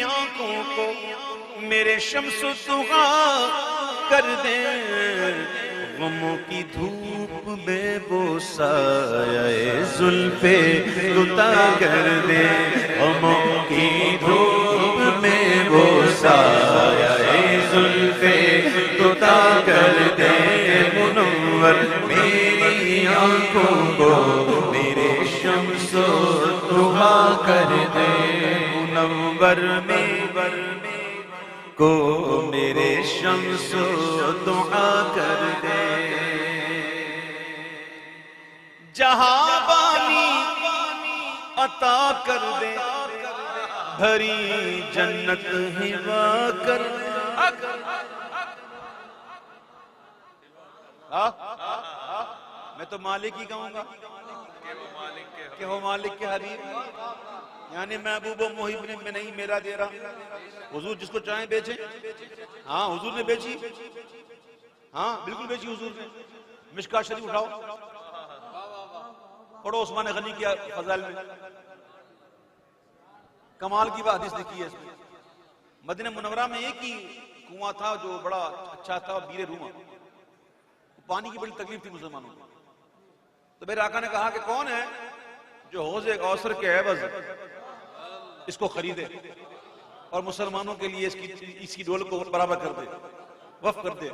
آنکھوں کو میرے شمس و ضحیٰ کر دے، غموں کی دھوپ میں وہ سایہ زلف گتا کر دے، غموں کی دھوپ میں وہ سایہ زلف گتا کر دے، منور میری آنکھوں کو میرے شمس و ضحیٰ کر دے، منور کو میرے شمس و ضحیٰ کر دے، جہاں بانی عطا کر دے، بھری جنت ہوا کر دے۔ میں تو مالک ہی کہوں گا کہ وہ مالک کے حبیب، یعنی محبوب و محب میں نہیں میرا دے رہا، حضور جس کو چاہیں بیچیں، ہاں حضور نے بیچی، ہاں بالکل بیچی حضور نے۔ مشکات شریف اٹھاؤ، پڑھو عثمان غنی کی فضائل میں، کمال کی بات حدیث لکھی ہے اس میں۔ مدینہ منورہ میں ایک ہی کنواں تھا جو بڑا اچھا تھا، بیر روما، پانی کی بڑی تکلیف تھی مسلمانوں کو، تو میرے آقا نے کہا کہ کون ہے جو حوض کوثر کے عوض اس کو خریدے اور مسلمانوں کے لیے اس کی ڈول کو برابر کر دے، وقف کر دے،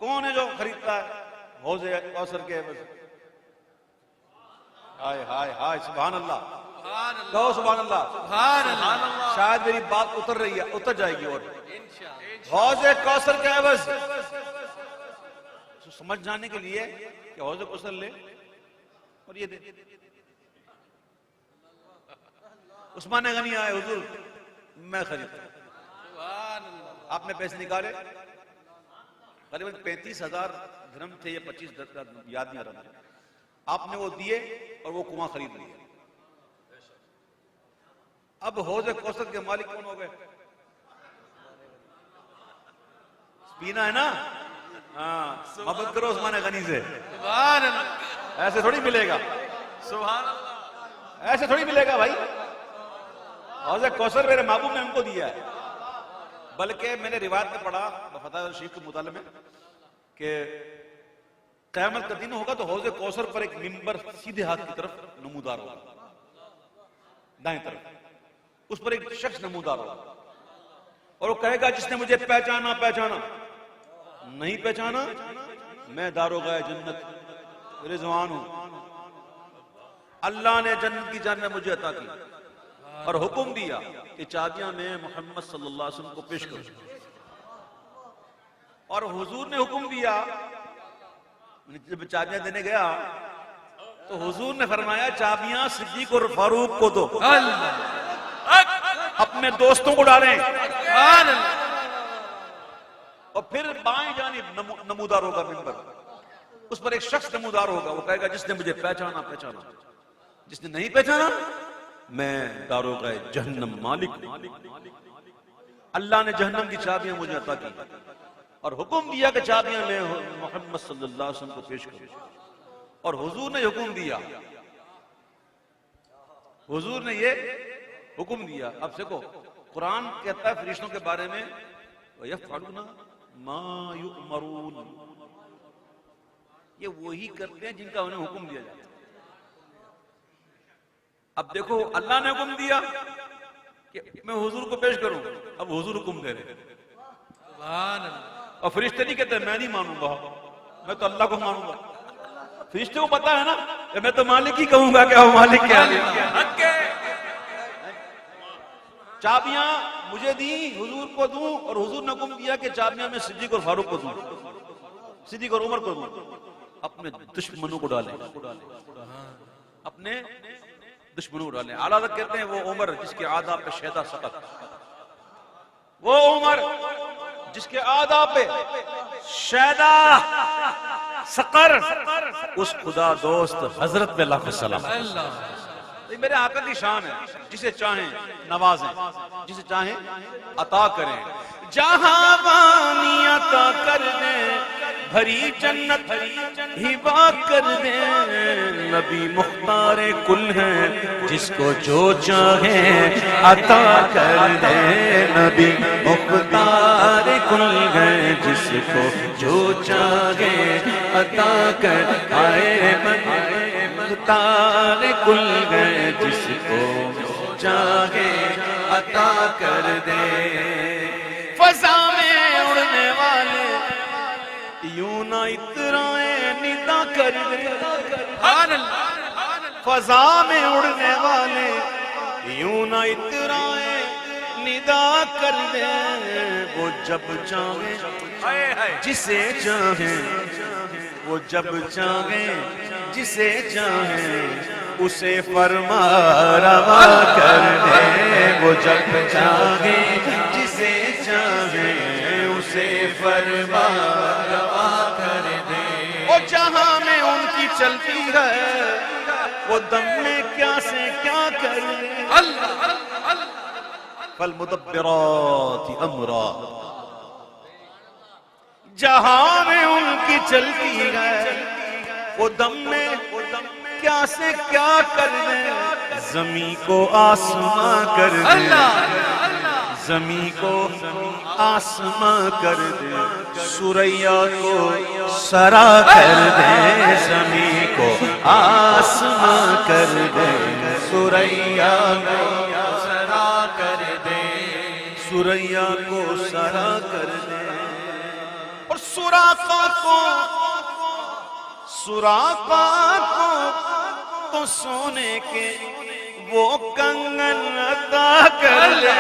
کون ہے جو خریدتا ہے حوض کوثر کے عوض؟ ہائے ہائے ہائے، سبحان اللہ، کہو سبحان اللہ، شاید میری بات اتر رہی ہے، اتر جائے گی، اور حوض کوثر کے عوض سمجھ جانے کے لیے کہ حوض کوثر لے اور یہ دے۔ عثمان غنی آئے، حضور میں خریدتا، آپ نے پیسے نکالے، قریباً 35,000 درہم تھے یا 25 یاد نہیں آ رہا مجھے، آپ نے وہ دیے اور وہ کنواں خرید لیا۔ اب حوض کوثر کے مالک کون ہو گئے؟ پینا ہے نا، ہاں محبت کرو عثمان غنی سے، سبحان اللہ، ایسے تھوڑی ملے گا، سبحان اللہ، ایسے تھوڑی ملے گا بھائی۔ حوض کوثر میرے محبوب نے ہم کو دیا ہے، بلکہ میں نے روایت میں پڑھا فتح الشیخ کے مطالعے میں کہ قیامت کا دن ہوگا تو حوض کوثر پر ایک منبر سیدھے ہاتھ کی طرف نمودار ہوگا، دائیں طرف، اس پر ایک شخص نمودار ہوگا، اور وہ کہے گا جس نے مجھے پہچانا پہچانا، نہیں پہچانا میں داروغہ جنت رضوان ہوں، اللہ نے جنت کی جانب مجھے عطا کی اور حکم دیا کہ چابیاں میں محمد صلی اللہ علیہ وسلم کو پیش کروں، اور حضور نے حکم دیا، جب چابیاں دینے گیا تو حضور نے فرمایا چابیاں صدیق اور فاروق کو دو، اپنے دوستوں کو ڈالیں، اور پھر بائیں جانب نمودار ہوگا منبر، اس پر ایک شخص نمودار ہوگا، وہ کہے گا جس نے مجھے پہچانا پہچانا، جس نے نہیں پہچانا میں داروغہ جہنم مالک ہوں۔ اللہ نے جہنم کی چابیاں مجھے عطا کی اور حکم دیا کہ چابیاں میں محمد صلی اللہ علیہ وسلم کو پیش کروں، اور حضور نے حکم دیا، حضور نے یہ حکم دیا۔ اب دیکھو قرآن کہتا ہے فرشتوں کے بارے میں وَيَفْعَلُونَ مَا يُؤْمَرُونَ، یہ وہی کرتے ہیں جن کا انہیں حکم دیا جاتا ہے۔ اب دیکھو اللہ نے حکم دیا کہ میں حضور کو پیش کروں، اب حضور حکم دے رہے، سبحان اللہ، اور فرشتے نہیں کہتے میں نہیں مانوں گا، میں تو اللہ کو مانوں گا۔ فرشتے کو پتا ہے نا کہ میں تو مالک ہی کہوں گا کہ وہ مالک کیا ہے۔ چابیاں مجھے دی، حضور کو دوں، اور حضور نے حکم دیا کہ چابیاں میں صدیق اور فاروق کو دوں، صدیق اور عمر کو دوں۔ اپنے دشمنوں کو ڈالیں، اپنے دشمنوں کو ڈالیں۔ اعلیٰ حضرت کہتے ہیں وہ عمر جس کے آداب پہ شیدا سقط، وہ عمر جس کے آداب پہ شیدا سقر، اس خدا دوست حضرت پہ لاکھ السلام۔ میرے آقا کی شان ہے، جسے چاہیں نوازیں، جسے چاہیں عطا کریں، جہاں وانی عطا کر دیں، بھری جنت ہبا کر دیں، نبی مختار کل ہیں، جس کو جو چاہیں عطا کر دیں، نبی مختار کل ہیں، جس کو جو چاہیں عطا کر آئے مختار کل ہیں، جس کو چاہیں عطا کر دیں، فضا میں اڑنے والے یوں نہ اترائیں ندا کر دیں، فضا میں اڑنے والے یوں نہ اترائیں ندا کر دیں، وہ جب چاہیں جسے چاہیں، وہ جب چاہیں جسے چاہیں اسے فرما روا کر دیں، وہ جب چاہیں جسے چاہیں اسے فرما روا کر دیں، وہ جہاں میں ان کی چلتی ہے وہ دم میں کیا سے کیا کر دیں، فالمدبرات امرا، جہاں میں ان کی چلتی ہے وہ دم میں کیا سے کیا کر دیں، زمین کو آسماں کر دیں، زمین کو آسماں کر دیں، سوریا کو سرا کر دیں، زمین کو آسماں کر دیں، سوریا کو سرا کر دیں، سوریا کو سرا کر دیں، اور سراقہ کو تو سونے کے وہ کنگن عطا کر لے،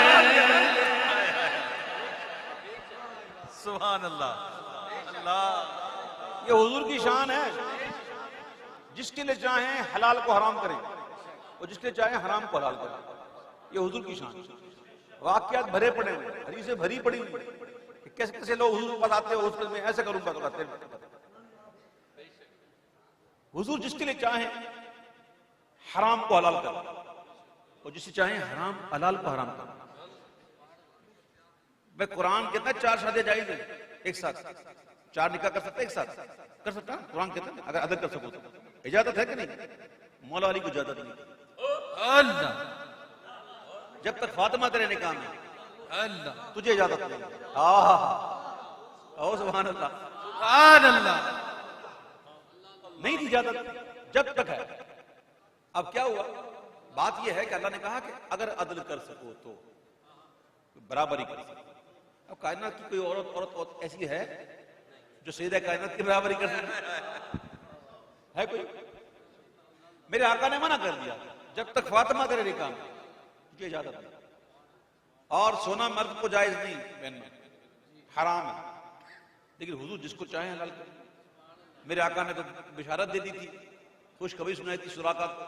سبحان اللہ، اللہ، یہ حضور کی شان ہے، جس کے لئے چاہیں حلال کو حرام کریں اور جس کے لئے چاہیں حرام کو حلال کریں، یہ حضور کی شان ہے، واقعات بھرے پڑے ہیں، حدیثیں بھری پڑی ہیں، کیسے کیسے لوگ حضور کو بتاتے ہیں، اس کے میں ایسے کروں گا تو کہتے ہیں، حضور جس کے لئے چاہیں حرام کو حلال کر اور جسے چاہیں حلال کو حرام کر، میں قرآن کہتا ہے 4 شادیاں جائز ہیں ایک ساتھ، 4 نکاح کر سکتا ہے ایک ساتھ، کر سکتا ہے قرآن کہتا ہے اگر عدل کر سکو تو، اجازت ہے کہ نہیں؟ مولا علی کو اجازت نہیں، اللہ، جب تک فاطمہ تیرے نکاح میں، اللہ، تجھے اجازت نہیں، سبحان اللہ، سبحان اللہ، نہیں دی اجازت جب تک ہے۔ اب کیا ہوا؟ بات یہ ہے کہ اللہ نے کہا کہ اگر عدل کر سکو تو برابری کر سکو۔ اب کائنات کی کوئی عورت ایسی ہے جو سیدہ کائنات کی برابری کر سکتی ہے کوئی؟ میرے آقا نے منع کر دیا جب تک فاطمہ تیرے نکاح میں، تجھے اجازت نہیں، اور سونا مرد کو جائز نہیں پہننا، حرام ہے، لیکن حضور جس کو چاہیں حلال کریں۔ میرے آقا نے تو بشارت دے دی تھی، خوشخبری سنائی تھی سراقہ کو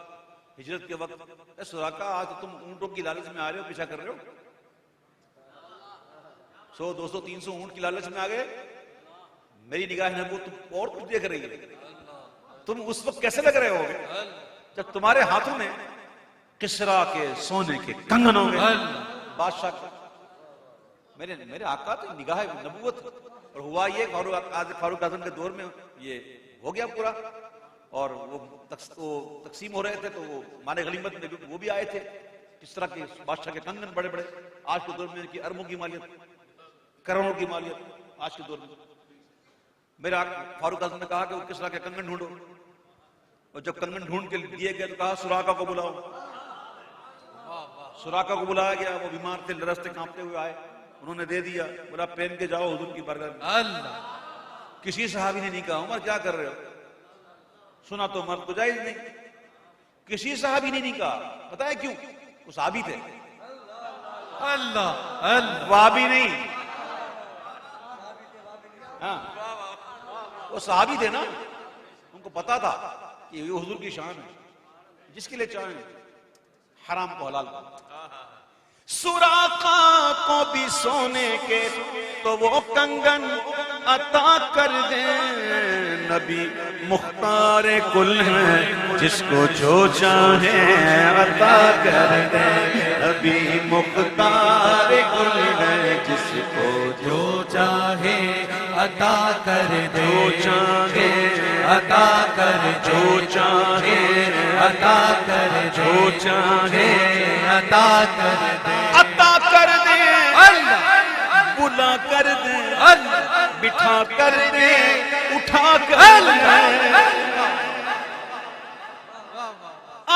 ہجرت کے وقت، اے سراقہ آج تو تم اونٹوں کی لالچ میں آ رہے ہو، پیچھا کر رہے ہو، 100 200 300 اونٹ کی لالچ میں آ گئے، میری نگاہ نبوت تم اور کچھ دیکھ رہی ہے، تم اس وقت کیسے لگ رہے ہوگے جب تمہارے ہاتھوں میں کسرا کے سونے کے کنگن ہوں گے، بادشاہ کے۔ میرے آقا تو نگاہ نبوت، اور ہوا یہ فاروق اعظم کے دور میں یہ ہو گیا پورا، اور وہ تقسیم ہو رہے تھے تو وہ مانے غنیمت میں وہ بھی آئے تھے، کس طرح کے بادشاہ کے کنگن بڑے بڑے، آج کے دور میں کی اربوں کی مالیت، کروڑوں کی مالیت آج کے دور میں۔ میرا فاروق اعظم نے کہا کہ وہ کس طرح کے کنگن ڈھونڈو، اور جب کنگن ڈھونڈ کے دیے گئے تو کہا سراقہ کو بلاؤ، سراقہ کو بلایا گیا، وہ بیمار تھے، لرزتے کانپتے ہوئے آئے، انہوں نے دے دیا، بولا پہن کے جاؤ حضور کی برگاہ میں۔ اللہ، کسی صحابی نے نہیں کہا عمر کیا کر رہے ہو، سنا تو مرد کو جائز نہیں، کسی صحابی نے نہیں کہا، پتہ ہے کیوں؟ وہ صحابی تھے، اللہ، وہابی نہیں، ہاں وہ صحابی تھے نا، ان کو پتا تھا کہ یہ حضور کی شان ہے، جس کے لئے چاہیں حرام کو حلال کرو۔ سراقہ کو بھی سونے کے تو وہ کنگن عطا کر دیں. نبی مختار کل ہے جس کو جو چاہے عطا کر دیں. نبی مختار کل ہے جس کو جو چاہے عطا کر دے. جو چاہے عطا کر جو چاہے عطا کر جو چاہے عطا کر دے. عطا کر دے بلا کر دے بٹھا کر دے اٹھا کر دے.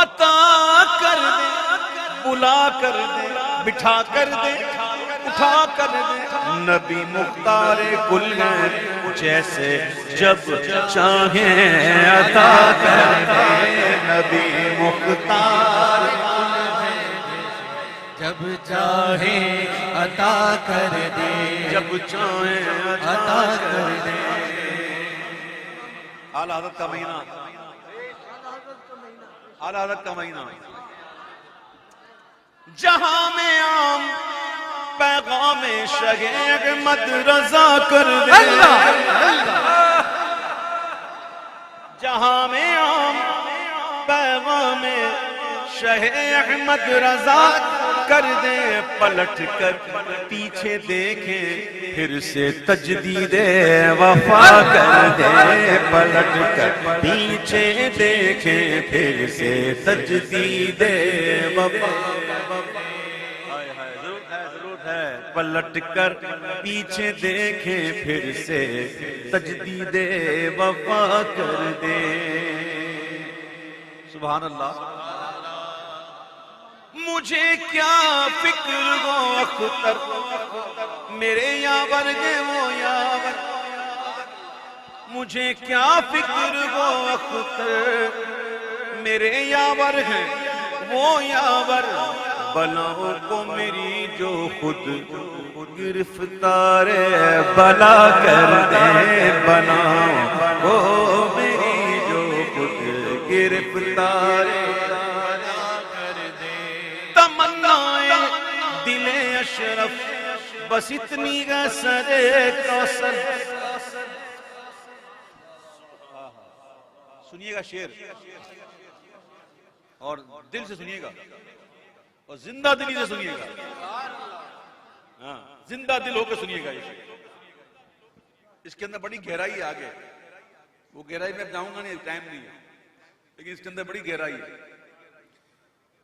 عطا کر دے بلا کر دے بٹھا کر دے اٹھا کر دے. نبی مختار کل ہے جیسے جب چاہے عطا کر دے. نبی مختار جب چاہے عطا کر دے. جب چاہے عطا کر دے. اعلی حضرت کا مہینہ اعلی حضرت کا مہینہ جہاں میں عام پیغام شہ احمد رضا کر دے. جہاں میں عام پیغام شہ احمد رضا کر دے. پلٹ کر پیچھے دیکھیں پھر سے تجدید وفا کر دے. پلٹ کر پیچھے دیکھیں پھر سے تجدید وفا. ضرورت ہے پلٹ کر پیچھے دیکھیں پھر سے تجدید وفا کر دے. سبحان اللہ. مجھے کیا فکر ہو اختر میرے یاور دے وہ یاور. مجھے کیا فکر ہو اختر میرے یاور ہیں وہ یاور. بلاؤں کو میری جو خود گرفتار بلا کر دے. بلاؤں کو میری جو خود گرفتار دل اشرف بس اتنی ہے سر کوثر. سنیے گا شعر اور دل سے سنیے گا اور زندہ دلی سے سنیے گا. ہاں زندہ دل ہو کے سنیے گا. یہ شعر اس کے اندر بڑی گہرائی ہے. آگے وہ گہرائی میں جاؤں گا نہیں, ٹائم نہیں ہے, لیکن اس کے اندر بڑی گہرائی ہے.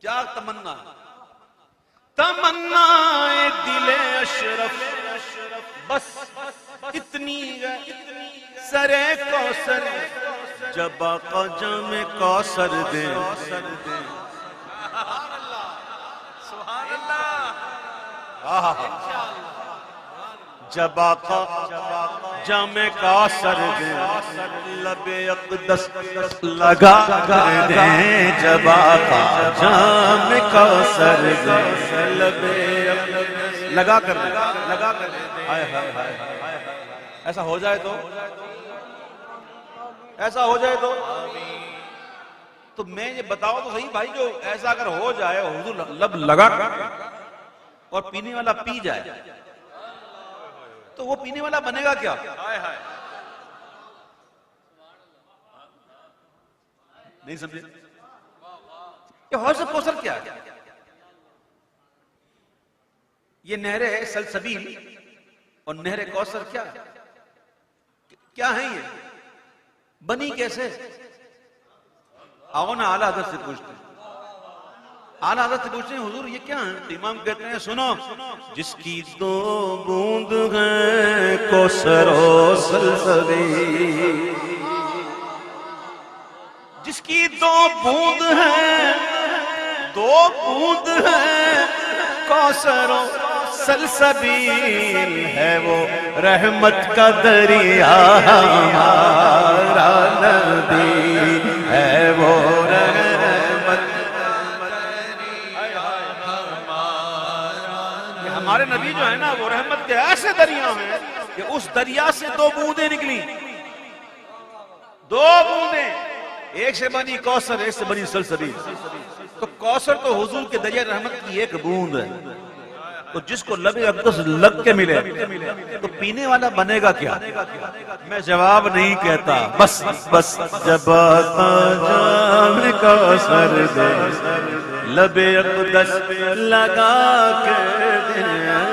کیا تمنا تمنا دل اشرف بس اتنی سر کوثر. جب آقا جام کوثر دے. سبحان اللہ. جب آقا جام کوثر دے لب اقدس لگا کر دیں. جب آقا جام کوثر دے لب لگا کر دیں لگا کر دیں. ایسا ہو جائے تو ایسا ہو جائے تو میں یہ بتاؤ تو صحیح بھائی, جو ایسا اگر ہو جائے حضور لب لگا کر اور پینے والا پی جائے تو وہ پینے والا بنے گا کیا؟ نہیں سمجھے یہ حوض کوثر کیا ہے؟ یہ نہر سلسبیل اور نہر کوثر کیا ہے؟ یہ بنی کیسے؟ آؤ نا اعلیٰ حضرت سے پوچھتے ہیں. اعلیٰ حضرت سے پوچھتے ہیں حضور یہ کیا ہے؟ تو امام کہتے ہیں سنو, جس کی 2 بوند ہیں کوثر و سلسبیل. جس کی 2 بوند ہیں 2 بوند ہیں کوثر و سلسبیل. ہے وہ رحمت کا دریا ہمارا نبی. ہے وہ رحمت ہمارے نبی جو ہے نا وہ رحمت کے ایسے دریا ہیں کہ اس دریا سے 2 بوندیں نکلی. 2 بوندیں, ایک سے بنی کوثر ایک سے بنی سلسبیل. تو کوثر تو حضور کے دریا رحمت کی ایک بوند ہے تو جس کو لب اقدس لگ کے ملے تو پینے والا بنے گا کیا؟ میں جواب نہیں کہتا، بس بس جب آتا جام کا سر دے لب اقدس لگا کے دے